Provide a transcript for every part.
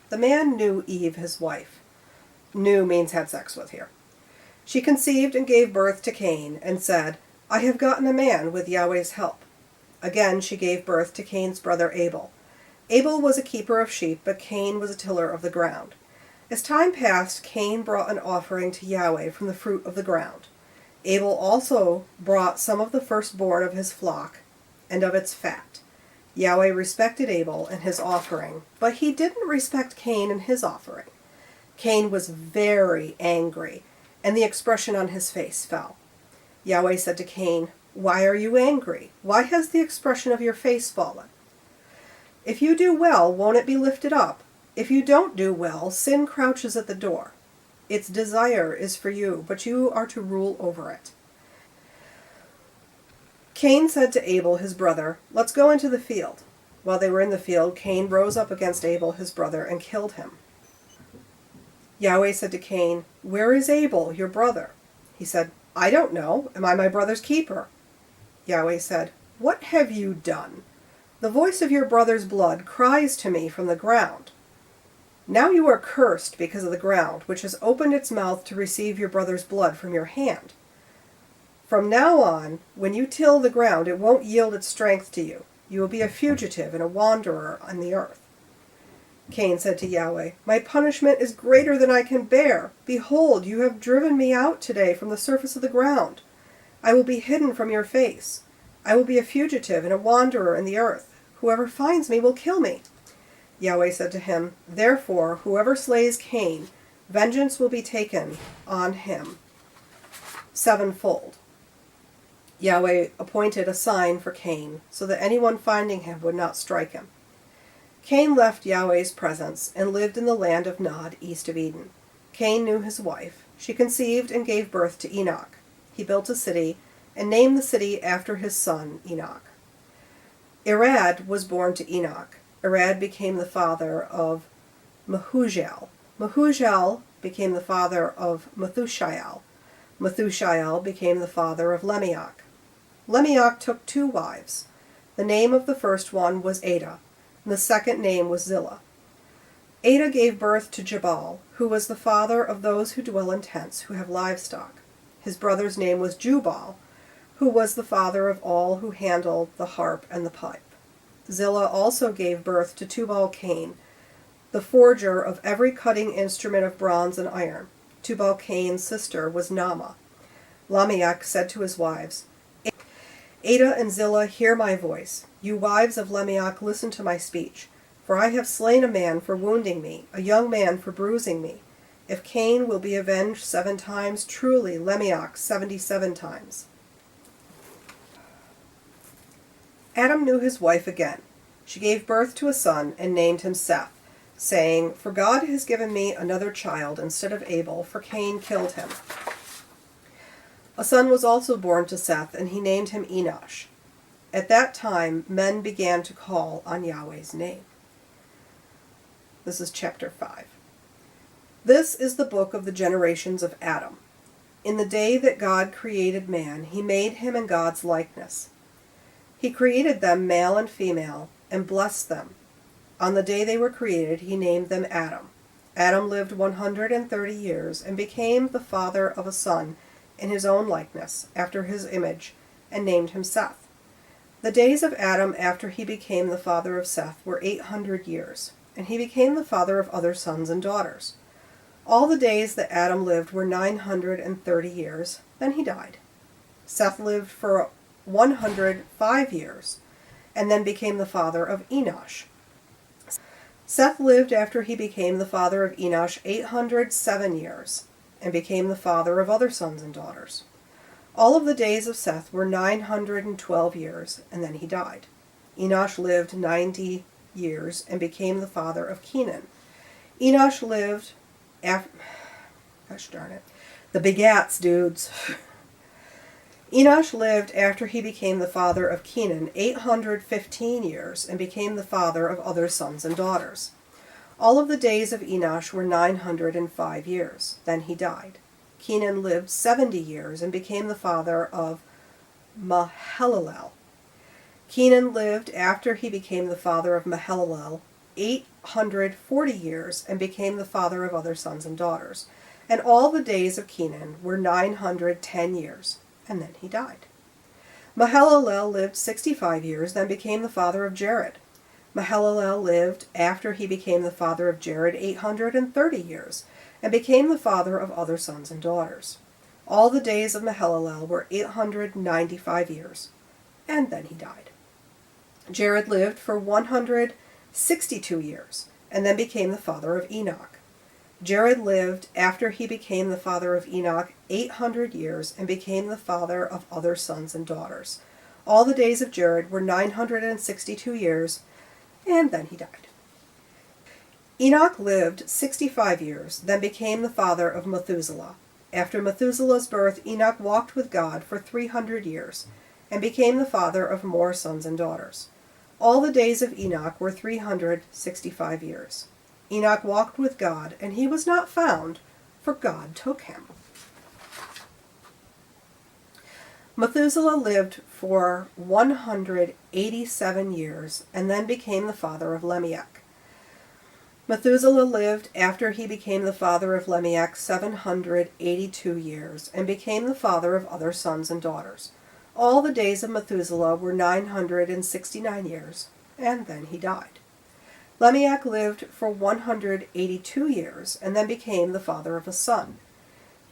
The man knew Eve, his wife. Knew means had sex with here. She conceived and gave birth to Cain, and said, I have gotten a man with Yahweh's help. Again she gave birth to Cain's brother Abel. Abel was a keeper of sheep, but Cain was a tiller of the ground. As time passed, Cain brought an offering to Yahweh from the fruit of the ground. Abel also brought some of the firstborn of his flock and of its fat. Yahweh respected Abel and his offering, but he didn't respect Cain and his offering. Cain was very angry, and the expression on his face fell. Yahweh said to Cain, Why are you angry? Why has the expression of your face fallen? If you do well, won't it be lifted up? If you don't do well, sin crouches at the door. Its desire is for you, but you are to rule over it. Cain said to Abel, his brother, Let's go into the field. While they were in the field, Cain rose up against Abel, his brother, and killed him. Yahweh said to Cain, Where is Abel, your brother? He said, I don't know. Am I my brother's keeper? Yahweh said, What have you done? The voice of your brother's blood cries to me from the ground. Now you are cursed because of the ground, which has opened its mouth to receive your brother's blood from your hand. From now on, when you till the ground, it won't yield its strength to you. You will be a fugitive and a wanderer on the earth. Cain said to Yahweh, My punishment is greater than I can bear. Behold, you have driven me out today from the surface of the ground. I will be hidden from your face. I will be a fugitive and a wanderer in the earth. Whoever finds me will kill me. Yahweh said to him, Therefore, whoever slays Cain, vengeance will be taken on him sevenfold. Yahweh appointed a sign for Cain, so that anyone finding him would not strike him. Cain left Yahweh's presence and lived in the land of Nod, east of Eden. Cain knew his wife. She conceived and gave birth to Enoch. He built a city and named the city after his son Enoch. Irad was born to Enoch. Irad became the father of Mehujael. Mehujael became the father of Methushael. Methushael became the father of Lemioch. Lemioch took 2 wives. The name of the first one was Ada, and the second name was Zillah. Ada gave birth to Jabal, who was the father of those who dwell in tents, who have livestock. His brother's name was Jubal, who was the father of all who handle the harp and the pipe. Zillah also gave birth to Tubal-Cain, the forger of every cutting instrument of bronze and iron. Tubal-Cain's sister was Naamah. Lamech said to his wives, Ada and Zillah, hear my voice. You wives of Lamech, listen to my speech. For I have slain a man for wounding me, a young man for bruising me. If Cain will be avenged 7 times, truly Lamech 77 times. Adam knew his wife again. She gave birth to a son and named him Seth, saying, For God has given me another child instead of Abel, for Cain killed him. A son was also born to Seth, and he named him Enosh. At that time, men began to call on Yahweh's name. This is chapter 5. This is the book of the generations of Adam. In the day that God created man, he made him in God's likeness. He created them male and female, and blessed them. On the day they were created, he named them Adam. Adam lived 130 years, and became the father of a son in his own likeness, after his image, and named him Seth. The days of Adam after he became the father of Seth were 800 years, and he became the father of other sons and daughters. All the days that Adam lived were 930 years, then he died. Seth lived for 105 years, and then became the father of Enosh. Seth lived after he became the father of Enosh 807 years, and became the father of other sons and daughters. All of the days of Seth were 912 years, and then he died. Enosh lived 90 years, and became the father of Kenan. Enosh lived after... Gosh darn it. The begats, dudes. Enosh lived after he became the father of Kenan 815 years, and became the father of other sons and daughters. All of the days of Enosh were 905 years. Then he died. Kenan lived 70 years and became the father of Mahalalel. Kenan lived after he became the father of Mahalalel 840 years and became the father of other sons and daughters. And all the days of Kenan were 910 years, and then he died. Mahalalel lived 65 years, then became the father of Jared. Mahalalel lived after he became the father of Jared 830 years, and became the father of other sons and daughters. All the days of Mahalalel were 895 years, and then he died. Jared lived for 162 years, and then became the father of Enoch. Jared lived after he became the father of Enoch 800 years, and became the father of other sons and daughters. All the days of Jared were 962 years, and then he died. Enoch lived 65 years, then became the father of Methuselah. After Methuselah's birth, Enoch walked with God for 300 years, and became the father of more sons and daughters. All the days of Enoch were 365 years. Enoch walked with God, and he was not found, for God took him. Methuselah lived for 187 years, and then became the father of Lamech. Methuselah lived after he became the father of Lamech 782 years, and became the father of other sons and daughters. All the days of Methuselah were 969 years, and then he died. Lamech lived for 182 years, and then became the father of a son.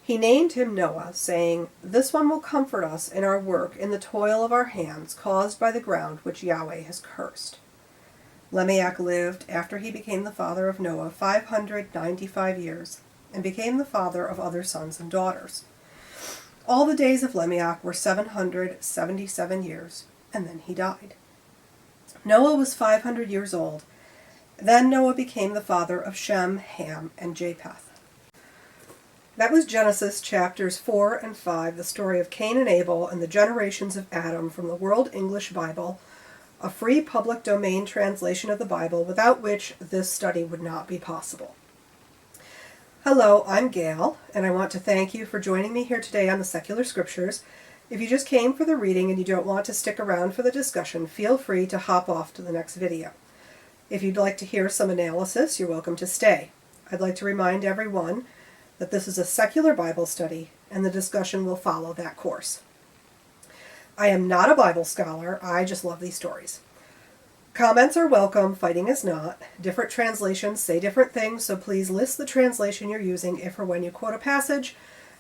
He named him Noah, saying, "This one will comfort us in our work, in the toil of our hands, caused by the ground which Yahweh has cursed." Lamech lived after he became the father of Noah 595 years, and became the father of other sons and daughters. All the days of Lamech were 777 years, and then he died. Noah was 500 years old. Then Noah became the father of Shem, Ham, and Japheth. That was Genesis chapters 4 and 5, the story of Cain and Abel and the generations of Adam, from the World English Bible, a free public domain translation of the Bible without which this study would not be possible. Hello, I'm Gail, and I want to thank you for joining me here today on the Secular Scriptures. If you just came for the reading and you don't want to stick around for the discussion, feel free to hop off to the next video. If you'd like to hear some analysis, you're welcome to stay. I'd like to remind everyone that this is a secular Bible study, and the discussion will follow that course. I am not a Bible scholar, I just love these stories. Comments are welcome, fighting is not. Different translations say different things, so please list the translation you're using if or when you quote a passage.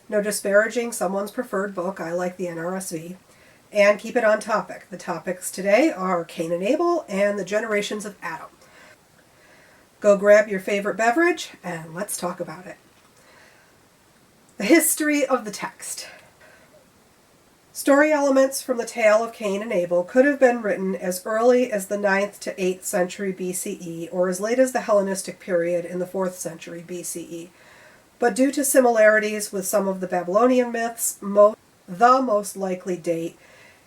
No disparaging someone's preferred book, I like the NRSV. And keep it on topic. The topics today are Cain and Abel and the generations of Adam. Go grab your favorite beverage and let's talk about it. The history of the text. Story elements from the tale of Cain and Abel could have been written as early as the 9th to 8th century BCE, or as late as the Hellenistic period in the 4th century BCE. But due to similarities with some of the Babylonian myths, the most likely date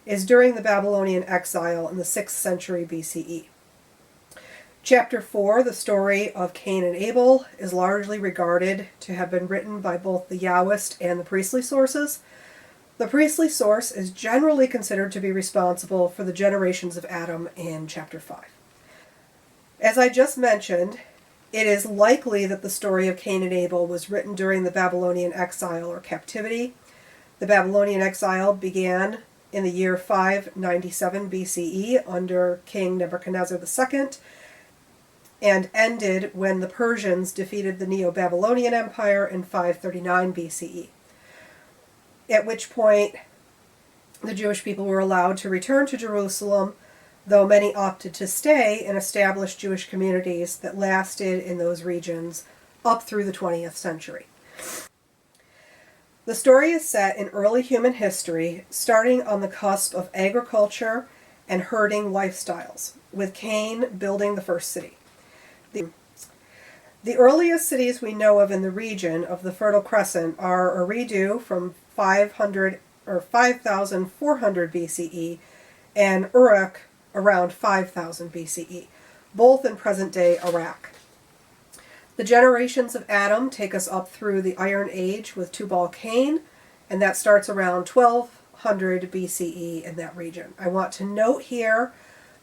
is during the Babylonian exile in the 6th century BCE. Chapter 4, the story of Cain and Abel, is largely regarded to have been written by both the Yahwist and the priestly sources. The priestly source is generally considered to be responsible for the generations of Adam in chapter 5. As I just mentioned, it is likely that the story of Cain and Abel was written during the Babylonian exile or captivity. The Babylonian exile began in the year 597 BCE under King Nebuchadnezzar II, and ended when the Persians defeated the Neo-Babylonian Empire in 539 BCE, at which point the Jewish people were allowed to return to Jerusalem, though many opted to stay and establish Jewish communities that lasted in those regions up through the 20th century. The story is set in early human history, starting on the cusp of agriculture and herding lifestyles, with Cain building the first city. The earliest cities we know of in the region of the Fertile Crescent are Eridu from 500 or 5400 BCE and Uruk around 5000 BCE, both in present-day Iraq. The generations of Adam take us up through the Iron Age with Tubal-Cain, and that starts around 1200 BCE in that region. I want to note here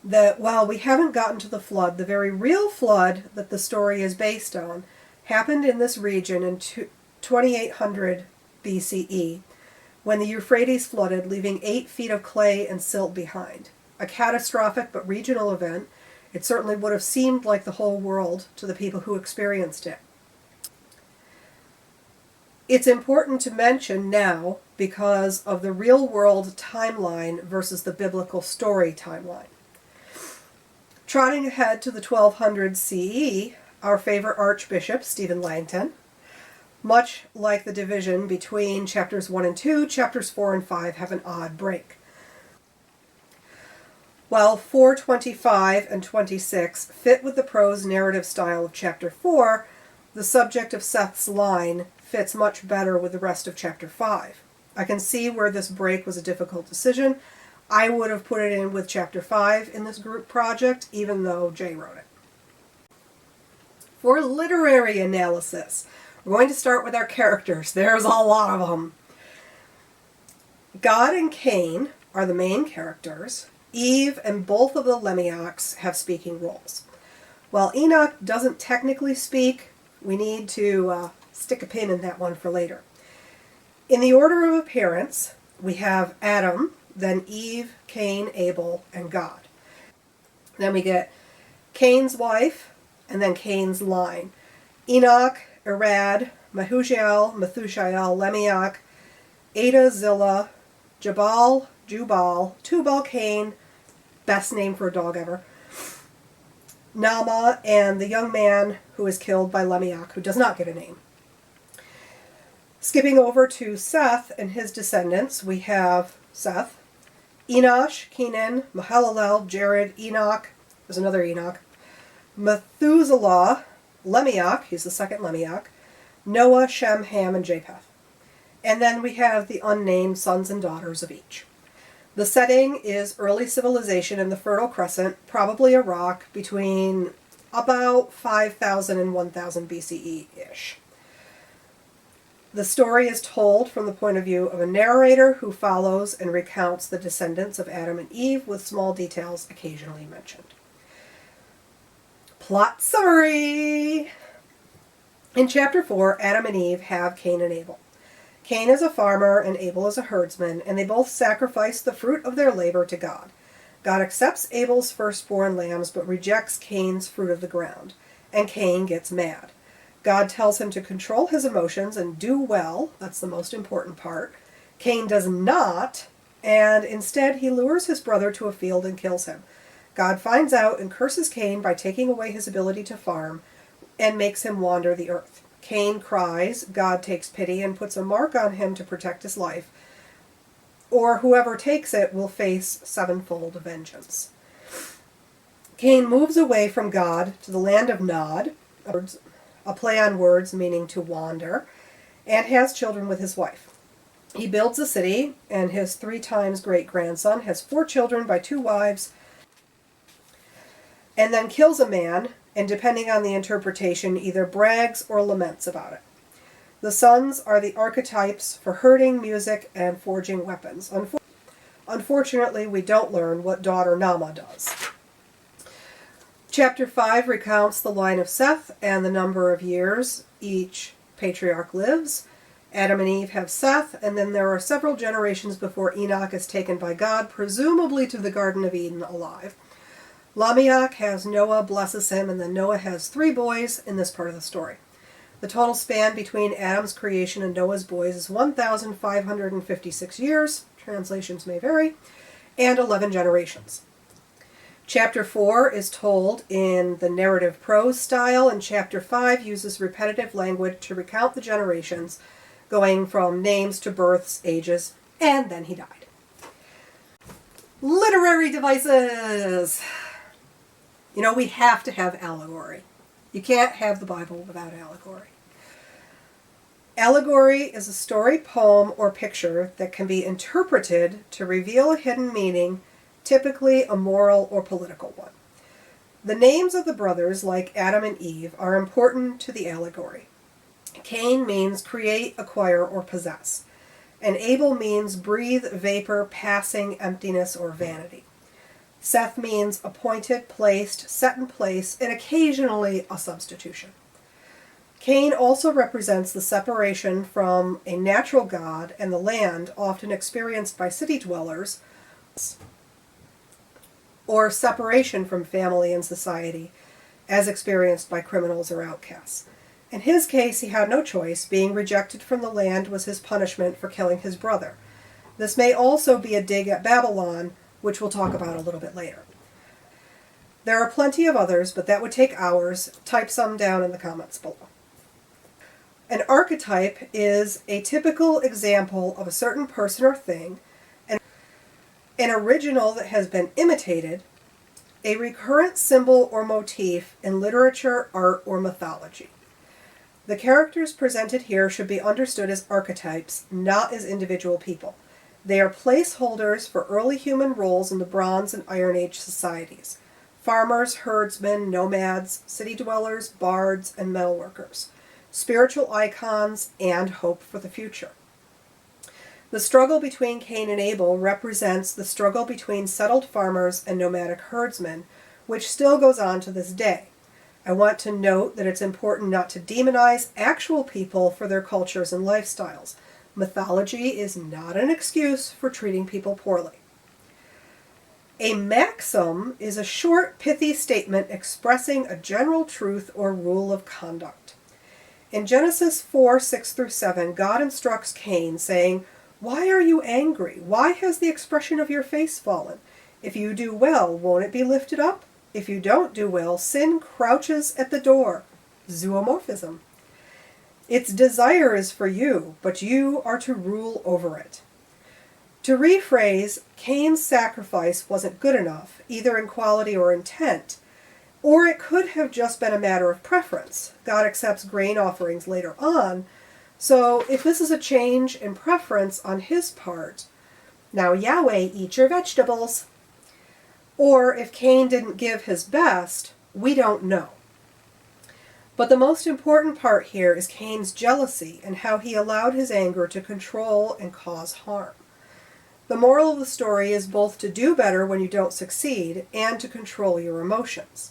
that while we haven't gotten to the flood, the very real flood that the story is based on happened in this region in 2800 BCE, when the Euphrates flooded, leaving 8 feet of clay and silt behind. A catastrophic but regional event. It certainly would have seemed like the whole world to the people who experienced it. It's important to mention now because of the real-world timeline versus the biblical story timeline. Trotting ahead to the 1200s CE, our favorite archbishop, Stephen Langton, much like the division between chapters 1 and 2, chapters 4 and 5 have an odd break. While 4:25 and 26 fit with the prose narrative style of chapter 4, the subject of Seth's line fits much better with the rest of chapter 5. I can see where this break was a difficult decision. I would have put it in with chapter 5 in this group project, even though Jay wrote it. For literary analysis, we're going to start with our characters. There's a lot of them. God and Cain are the main characters. Eve and both of the Lemmiacs have speaking roles. While Enoch doesn't technically speak, we need to stick a pin in that one for later. In the order of appearance, we have Adam, then Eve, Cain, Abel, and God. Then we get Cain's wife, and then Cain's line. Enoch, Irad, Methusiel, Lemmiac, Ada, Zillah, Jabal, Jubal, Tubal-Cain, best name for a dog ever, Nama, and the young man who is killed by Lemmiac, who does not get a name. Skipping over to Seth and his descendants, we have Seth, Enosh, Kenan, Mahalalel, Jared, Enoch, there's another Enoch, Methuselah, Lemmiac, he's the second Lemmiac, Noah, Shem, Ham, and Japheth. And then we have the unnamed sons and daughters of each. The setting is early civilization in the Fertile Crescent, probably Iraq, between about 5000 and 1000 BCE-ish. The story is told from the point of view of a narrator who follows and recounts the descendants of Adam and Eve, with small details occasionally mentioned. Plot summary! In chapter 4, Adam and Eve have Cain and Abel. Cain is a farmer and Abel is a herdsman, and they both sacrifice the fruit of their labor to God. God accepts Abel's firstborn lambs but rejects Cain's fruit of the ground, and Cain gets mad. God tells him to control his emotions and do well, that's the most important part. Cain does not, and instead he lures his brother to a field and kills him. God finds out and curses Cain by taking away his ability to farm and makes him wander the earth. Cain cries, God takes pity and puts a mark on him to protect his life, or whoever takes it will face sevenfold vengeance. Cain moves away from God to the land of Nod, a play on words meaning to wander, and has children with his wife. He builds a city, and his 3 times great-grandson has 4 children by 2 wives, and then kills a man, and depending on the interpretation, either brags or laments about it. The sons are the archetypes for herding, music, and forging weapons. Unfortunately, we don't learn what daughter Nama does. Chapter 5 recounts the line of Seth and the number of years each patriarch lives. Adam and Eve have Seth, and then there are several generations before Enoch is taken by God, presumably to the Garden of Eden alive. Lamech has Noah, blesses him, and then Noah has 3 boys in this part of the story. The total span between Adam's creation and Noah's boys is 1,556 years, translations may vary, and 11 generations. Chapter 4 is told in the narrative prose style, and Chapter 5 uses repetitive language to recount the generations, going from names to births, ages, and then he died. Literary devices! You know, we have to have allegory. You can't have the Bible without allegory. Allegory is a story, poem, or picture that can be interpreted to reveal a hidden meaning, typically a moral or political one. The names of the brothers, like Adam and Eve, are important to the allegory. Cain means create, acquire, or possess, and Abel means breathe, vapor, passing, emptiness, or vanity. Seth means appointed, placed, set in place, and occasionally a substitution. Cain also represents the separation from a natural God and the land often experienced by city dwellers, or separation from family and society as experienced by criminals or outcasts. In his case, he had no choice. Being rejected from the land was his punishment for killing his brother. This may also be a dig at Babylon, which we'll talk about a little bit later. There are plenty of others, but that would take hours. Type some down in the comments below. An archetype is a typical example of a certain person or thing, an original that has been imitated, a recurrent symbol or motif in literature, art, or mythology. The characters presented here should be understood as archetypes, not as individual people. They are placeholders for early human roles in the Bronze and Iron Age societies: farmers, herdsmen, nomads, city dwellers, bards, and metalworkers, spiritual icons, and hope for the future. The struggle between Cain and Abel represents the struggle between settled farmers and nomadic herdsmen, which still goes on to this day. I want to note that it's important not to demonize actual people for their cultures and lifestyles. Mythology is not an excuse for treating people poorly. A maxim is a short, pithy statement expressing a general truth or rule of conduct. In Genesis 4:6-7, God instructs Cain, saying, "Why are you angry? Why has the expression of your face fallen? If you do well, won't it be lifted up? If you don't do well, sin crouches at the door." Zoomorphism. Its desire is for you, but you are to rule over it. To rephrase, Cain's sacrifice wasn't good enough, either in quality or intent, or it could have just been a matter of preference. God accepts grain offerings later on, so if this is a change in preference on his part, now Yahweh, eat your vegetables. Or if Cain didn't give his best, we don't know. But the most important part here is Cain's jealousy and how he allowed his anger to control and cause harm. The moral of the story is both to do better when you don't succeed and to control your emotions.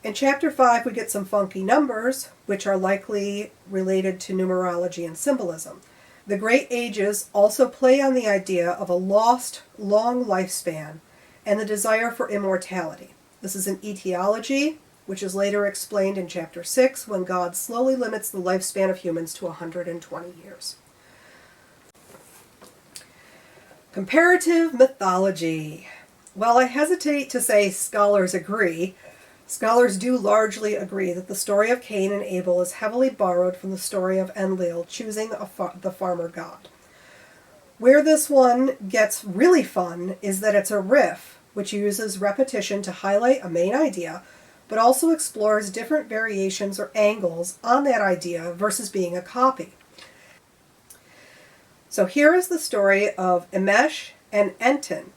In Chapter 5, we get some funky numbers, which are likely related to numerology and symbolism. The Great Ages also play on the idea of a lost, long lifespan and the desire for immortality. This is an etiology, which is later explained in Chapter 6, when God slowly limits the lifespan of humans to 120 years. Comparative mythology. While I hesitate to say scholars agree, scholars do largely agree that the story of Cain and Abel is heavily borrowed from the story of Enlil choosing the farmer god. Where this one gets really fun is that it's a riff, which uses repetition to highlight a main idea, but also explores different variations or angles on that idea versus being a copy. So here is the story of Emesh and Enten.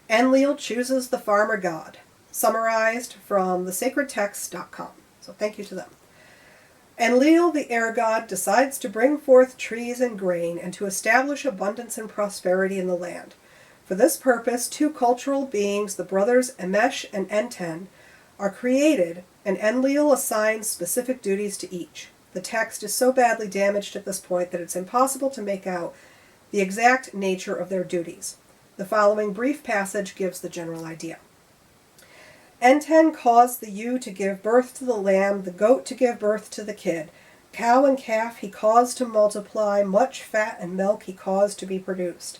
Enlil chooses the farmer god, summarized from thesacredtext.com. So thank you to them. Enlil, the air god, decides to bring forth trees and grain and to establish abundance and prosperity in the land. For this purpose, two cultural beings, the brothers Emesh and Enten, are created, and Enlil assigns specific duties to each. The text is so badly damaged at this point that it's impossible to make out the exact nature of their duties. The following brief passage gives the general idea. Enten caused the ewe to give birth to the lamb, the goat to give birth to the kid. Cow and calf he caused to multiply, much fat and milk he caused to be produced.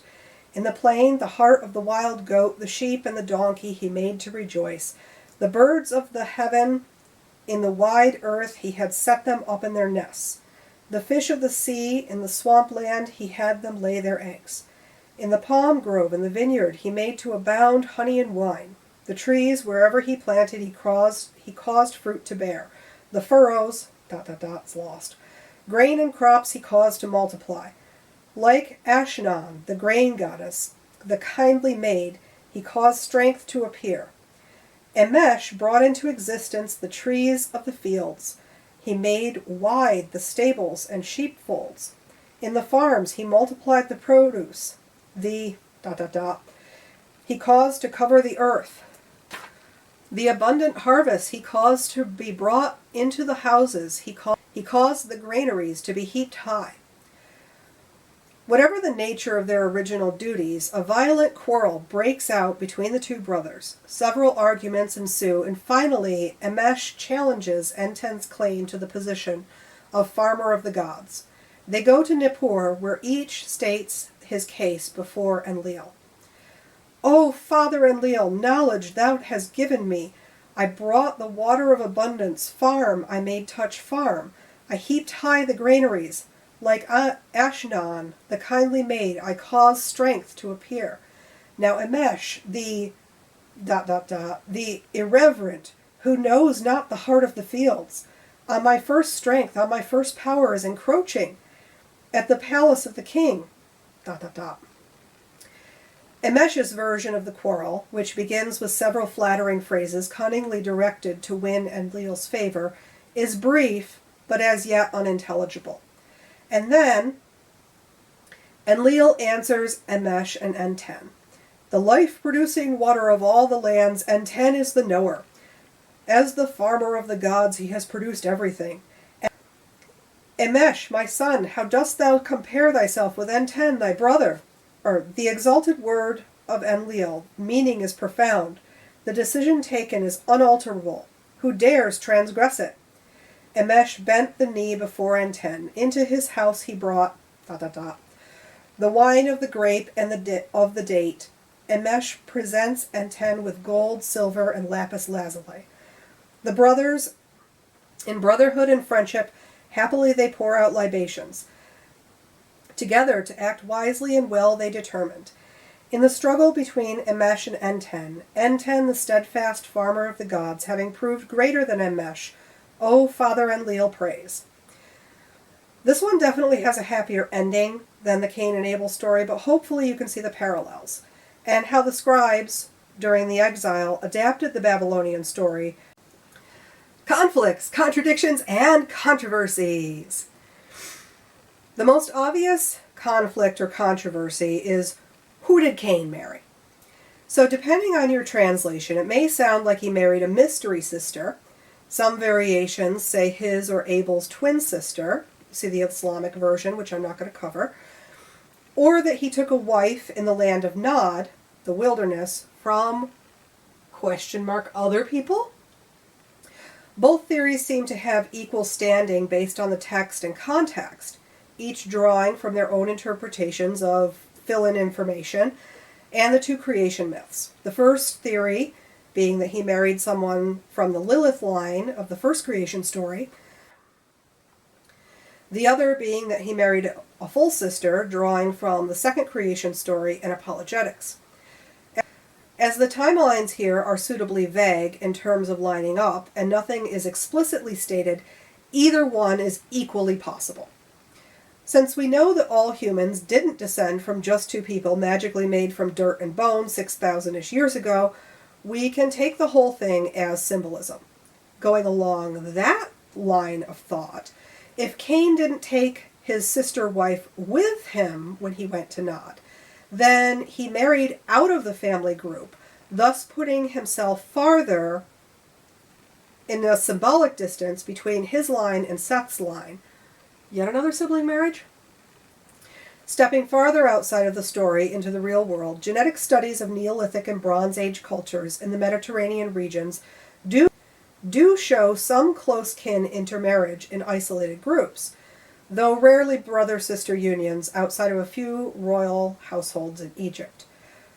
In the plain, the heart of the wild goat, the sheep and the donkey he made to rejoice. The birds of the heaven, in the wide earth he had set them up in their nests. The fish of the sea, in the swamp land he had them lay their eggs. In the palm grove and the vineyard he made to abound honey and wine. The trees, wherever he planted, he caused fruit to bear. The furrows, it's lost. Grain and crops he caused to multiply. Like Ashnan, the grain goddess, the kindly maid, he caused strength to appear. Enmesh brought into existence the trees of the fields. He made wide the stables and sheepfolds. In the farms he multiplied the produce. He caused to cover the earth. The abundant harvest he caused to be brought into the houses. He caused the granaries to be heaped high. Whatever the nature of their original duties, a violent quarrel breaks out between the two brothers. Several arguments ensue, and finally Enmesh challenges Enten's claim to the position of farmer of the gods. They go to Nippur, where each states his case before Enlil. O Father Enlil, knowledge thou hast given me. I brought the water of abundance, farm I made touch farm. I heaped high the granaries. Like Ashnan, the kindly maid, I caused strength to appear. Now Enmesh, the irreverent, who knows not the heart of the fields, on my first strength, on my first power is encroaching at the palace of the king. Enmesh's version of the quarrel, which begins with several flattering phrases cunningly directed to win Enlil's favor, is brief, but as yet unintelligible. And then Enlil answers Enmesh and Enten. The life-producing water of all the lands, Enten is the knower. As the farmer of the gods, he has produced everything. Enmesh, my son, how dost thou compare thyself with Enten, thy brother? The exalted word of Enlil, meaning is profound. The decision taken is unalterable. Who dares transgress it? Enmesh bent the knee before Enten. Into his house he brought the wine of the grape and of the date. Enmesh presents Enten with gold, silver, and lapis lazuli. The brothers, in brotherhood and friendship, happily they pour out libations. Together, to act wisely and well, they determined. In the struggle between Enmesh and Enten, the steadfast farmer of the gods, having proved greater than Enmesh, O Father Enlil praise. This one definitely has a happier ending than the Cain and Able story, but hopefully you can see the parallels, and how the scribes, during the exile, adapted the Babylonian story. Conflicts, contradictions, and controversies. The most obvious conflict or controversy is, who did Cain marry? So depending on your translation, it may sound like he married a mystery sister. Some variations say his or Abel's twin sister, see the Islamic version, which I'm not going to cover, or that he took a wife in the land of Nod, the wilderness, from, other people? Both theories seem to have equal standing based on the text and context, each drawing from their own interpretations of fill-in information and the two creation myths. The first theory being that he married someone from the Lilith line of the first creation story. The other being that he married a full sister, drawing from the second creation story and apologetics. As the timelines here are suitably vague in terms of lining up, and nothing is explicitly stated, either one is equally possible. Since we know that all humans didn't descend from just two people magically made from dirt and bone 6,000-ish years ago, we can take the whole thing as symbolism. Going along that line of thought, if Cain didn't take his sister wife with him when he went to Nod, then he married out of the family group, thus putting himself farther in a symbolic distance between his line and Seth's line. Yet another sibling marriage? Stepping farther outside of the story into the real world, genetic studies of Neolithic and Bronze Age cultures in the Mediterranean regions do show some close kin intermarriage in isolated groups, though rarely brother-sister unions outside of a few royal households in Egypt.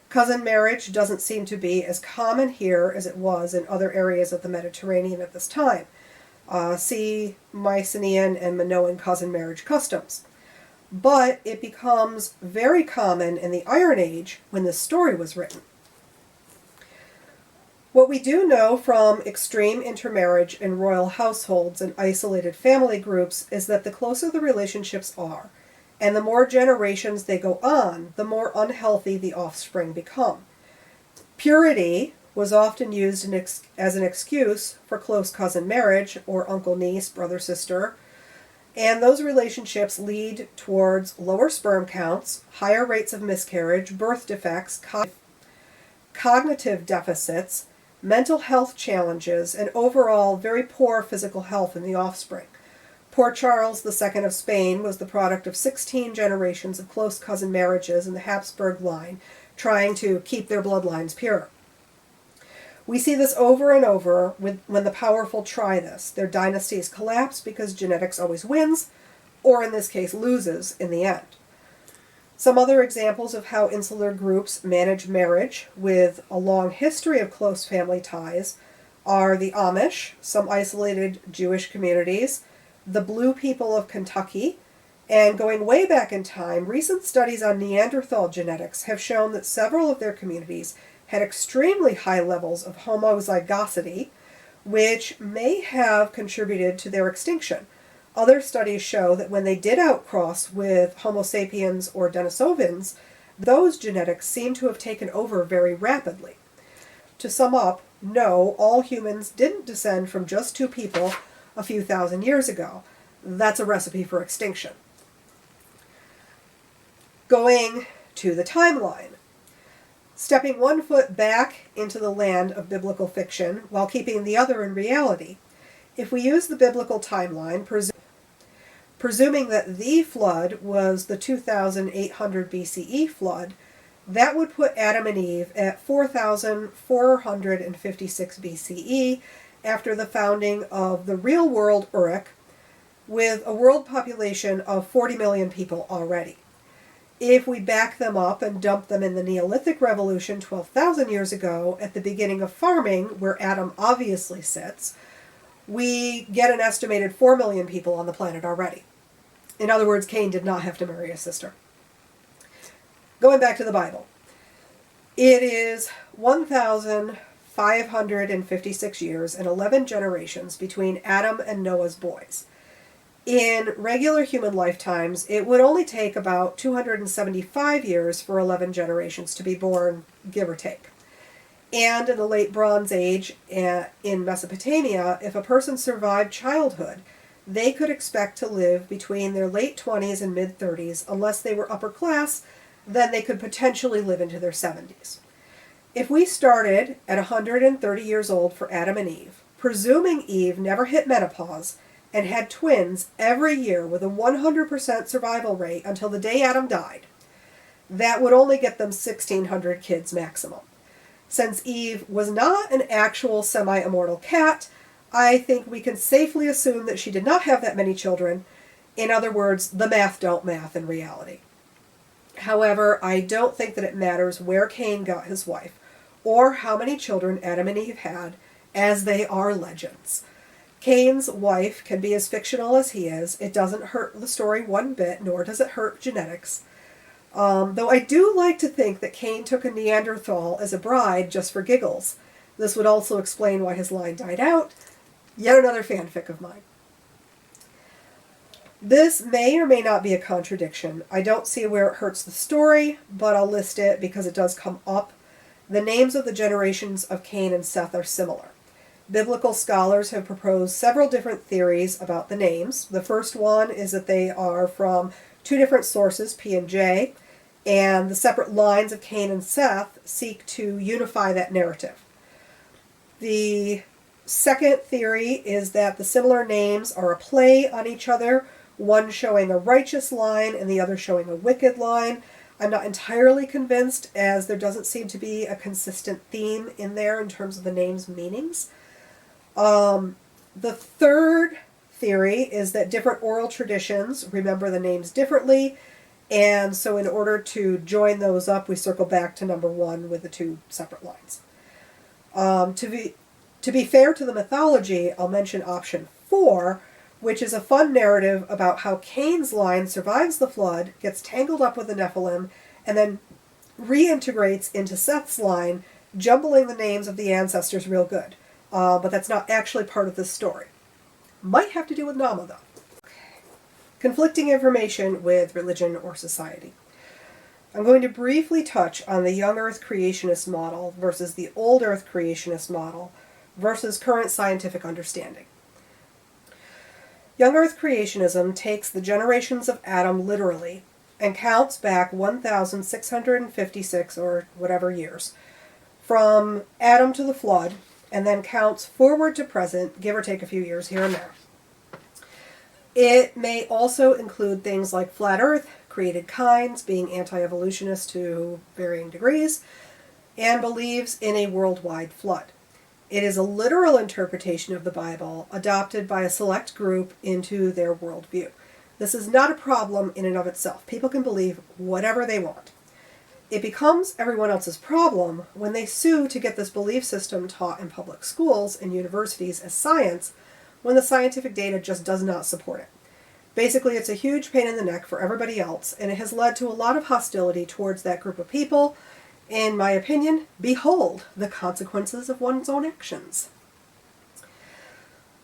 Cousin marriage doesn't seem to be as common here as it was in other areas of the Mediterranean at this time. See Mycenaean and Minoan cousin marriage customs. But it becomes very common in the Iron Age when this story was written. What we do know from extreme intermarriage in royal households and isolated family groups is that the closer the relationships are, and the more generations they go on, the more unhealthy the offspring become. Purity, was often used as an excuse for close cousin marriage, or uncle-niece, brother-sister, and those relationships lead towards lower sperm counts, higher rates of miscarriage, birth defects, cognitive deficits, mental health challenges, and overall very poor physical health in the offspring. Poor Charles II of Spain was the product of 16 generations of close cousin marriages in the Habsburg line, trying to keep their bloodlines pure. We see this over and over when the powerful try this. Their dynasties collapse because genetics always wins, or in this case loses, in the end. Some other examples of how insular groups manage marriage with a long history of close family ties are the Amish, some isolated Jewish communities, the Blue people of Kentucky, and going way back in time, recent studies on Neanderthal genetics have shown that several of their communities had extremely high levels of homozygosity, which may have contributed to their extinction. Other studies show that when they did outcross with Homo sapiens or Denisovans, those genetics seem to have taken over very rapidly. To sum up, no, all humans didn't descend from just two people a few thousand years ago. That's a recipe for extinction. Going to the timeline. Stepping one foot back into the land of biblical fiction while keeping the other in reality. If we use the biblical timeline, presuming that the flood was the 2800 BCE flood, that would put Adam and Eve at 4456 BCE after the founding of the real world Uruk, with a world population of 40 million people already. If we back them up and dump them in the Neolithic Revolution 12,000 years ago, at the beginning of farming, where Adam obviously sits, we get an estimated 4 million people on the planet already. In other words, Cain did not have to marry a sister. Going back to the Bible. It is 1,556 years and 11 generations between Adam and Noah's boys. In regular human lifetimes, it would only take about 275 years for 11 generations to be born, give or take. And in the late Bronze Age in Mesopotamia, if a person survived childhood, they could expect to live between their late 20s and mid-30s. Unless they were upper class, then they could potentially live into their 70s. If we started at 130 years old for Adam and Eve, presuming Eve never hit menopause, and had twins every year with a 100% survival rate until the day Adam died, that would only get them 1,600 kids maximum. Since Eve was not an actual semi-immortal cat, I think we can safely assume that she did not have that many children. In other words, the math don't math in reality. However, I don't think that it matters where Cain got his wife, or how many children Adam and Eve had, as they are legends. Cain's wife can be as fictional as he is. It doesn't hurt the story one bit, nor does it hurt genetics. Though I do like to think that Cain took a Neanderthal as a bride just for giggles. This would also explain why his line died out. Yet another fanfic of mine. This may or may not be a contradiction. I don't see where it hurts the story, but I'll list it because it does come up. The names of the generations of Cain and Seth are similar. Biblical scholars have proposed several different theories about the names. The first one is that they are from two different sources, P and J, and the separate lines of Cain and Seth seek to unify that narrative. The second theory is that the similar names are a play on each other, one showing a righteous line and the other showing a wicked line. I'm not entirely convinced, as there doesn't seem to be a consistent theme in there in terms of the names' meanings. The third theory is that different oral traditions remember the names differently, and so in order to join those up, we circle back to number one with the two separate lines. To be fair to the mythology, I'll mention option 4, which is a fun narrative about how Cain's line survives the flood, gets tangled up with the Nephilim, and then reintegrates into Seth's line, jumbling the names of the ancestors real good. But that's not actually part of this story. Might have to do with Nama, though. Conflicting information with religion or society. I'm going to briefly touch on the young Earth creationist model versus the old Earth creationist model versus current scientific understanding. Young Earth creationism takes the generations of Adam literally and counts back 1,656 or whatever years from Adam to the flood, and then counts forward to present, give or take a few years here and there. It may also include things like flat Earth, created kinds, being anti-evolutionist to varying degrees, and believes in a worldwide flood. It is a literal interpretation of the Bible adopted by a select group into their worldview. This is not a problem in and of itself. People can believe whatever they want. It becomes everyone else's problem when they sue to get this belief system taught in public schools and universities as science when the scientific data just does not support it. Basically, it's a huge pain in the neck for everybody else, and it has led to a lot of hostility towards that group of people. In my opinion, behold the consequences of one's own actions.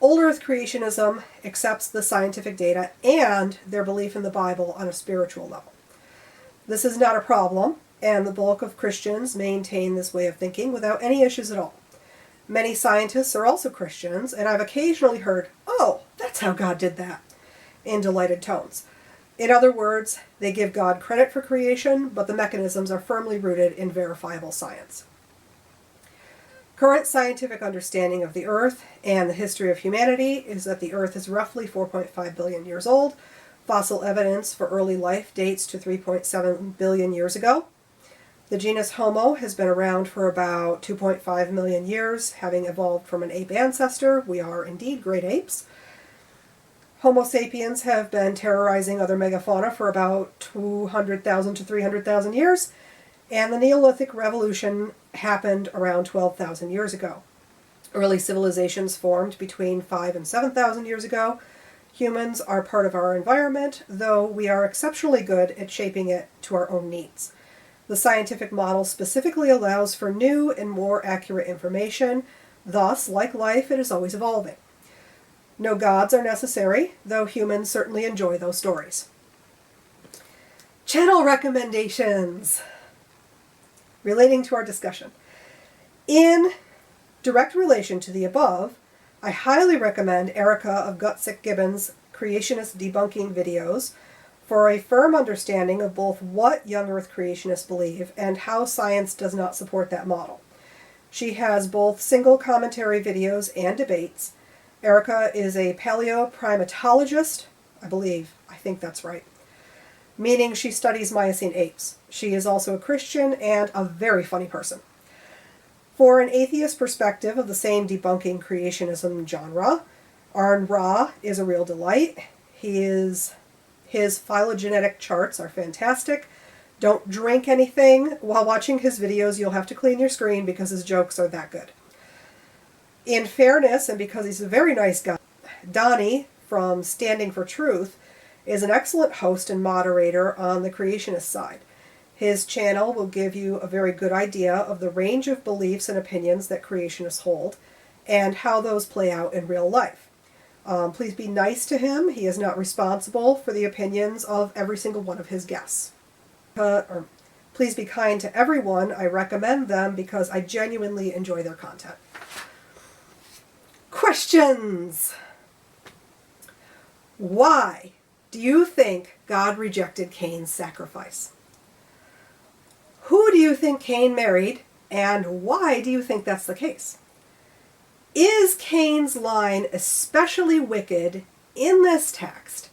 Old Earth creationism accepts the scientific data and their belief in the Bible on a spiritual level. This is not a problem, and the bulk of Christians maintain this way of thinking without any issues at all. Many scientists are also Christians, and I've occasionally heard, "Oh, that's how God did that," in delighted tones. In other words, they give God credit for creation, but the mechanisms are firmly rooted in verifiable science. Current scientific understanding of the Earth and the history of humanity is that the Earth is roughly 4.5 billion years old. Fossil evidence for early life dates to 3.7 billion years ago. The genus Homo has been around for about 2.5 million years, having evolved from an ape ancestor. We are indeed great apes. Homo sapiens have been terrorizing other megafauna for about 200,000 to 300,000 years, and the Neolithic Revolution happened around 12,000 years ago. Early civilizations formed between 5,000 and 7,000 years ago. Humans are part of our environment, though we are exceptionally good at shaping it to our own needs. The scientific model specifically allows for new and more accurate information. Thus, like life, it is always evolving. No gods are necessary, though humans certainly enjoy those stories. Channel recommendations relating to our discussion. In direct relation to the above, I highly recommend Erica of Gutsick Gibbons' creationist debunking videos for a firm understanding of both what young Earth creationists believe and how science does not support that model. She has both single commentary videos and debates. Erica is a paleoprimatologist, I think that's right, meaning she studies Miocene apes. She is also a Christian and a very funny person. For an atheist perspective of the same debunking creationism genre, Arn Ra is a real delight. His phylogenetic charts are fantastic. Don't drink anything while watching his videos. You'll have to clean your screen because his jokes are that good. In fairness, and because he's a very nice guy, Donnie from Standing for Truth is an excellent host and moderator on the creationist side. His channel will give you a very good idea of the range of beliefs and opinions that creationists hold and how those play out in real life. Please be nice to him. He is not responsible for the opinions of every single one of his guests. Please be kind to everyone. I recommend them because I genuinely enjoy their content. Questions. Why do you think God rejected Cain's sacrifice? Who do you think Cain married, and why do you think that's the case? Is Cain's line especially wicked in this text,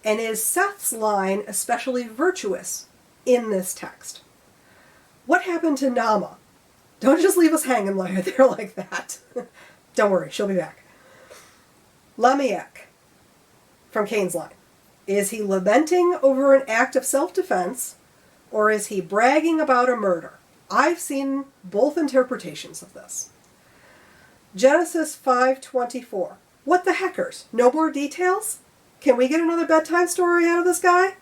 and is Seth's line especially virtuous in this text? What happened to Nama? Don't just leave us hanging there like that. Don't worry, she'll be back. Lamech, from Cain's line. Is he lamenting over an act of self-defense, or is he bragging about a murder? I've seen both interpretations of this. Genesis 5:24. What the heckers? No more details? Can we get another bedtime story out of this guy?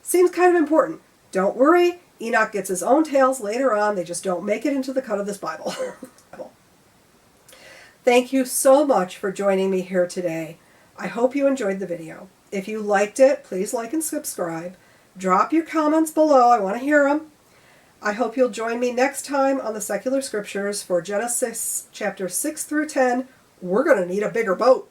Seems kind of important. Don't worry, Enoch gets his own tales later on. They just don't make it into the cut of this Bible. Thank you so much for joining me here today. I hope you enjoyed the video. If you liked it, please like and subscribe. Drop your comments below. I want to hear them. I hope you'll join me next time on the Secular Scriptures for Genesis chapter 6 through 10. We're going to need a bigger boat.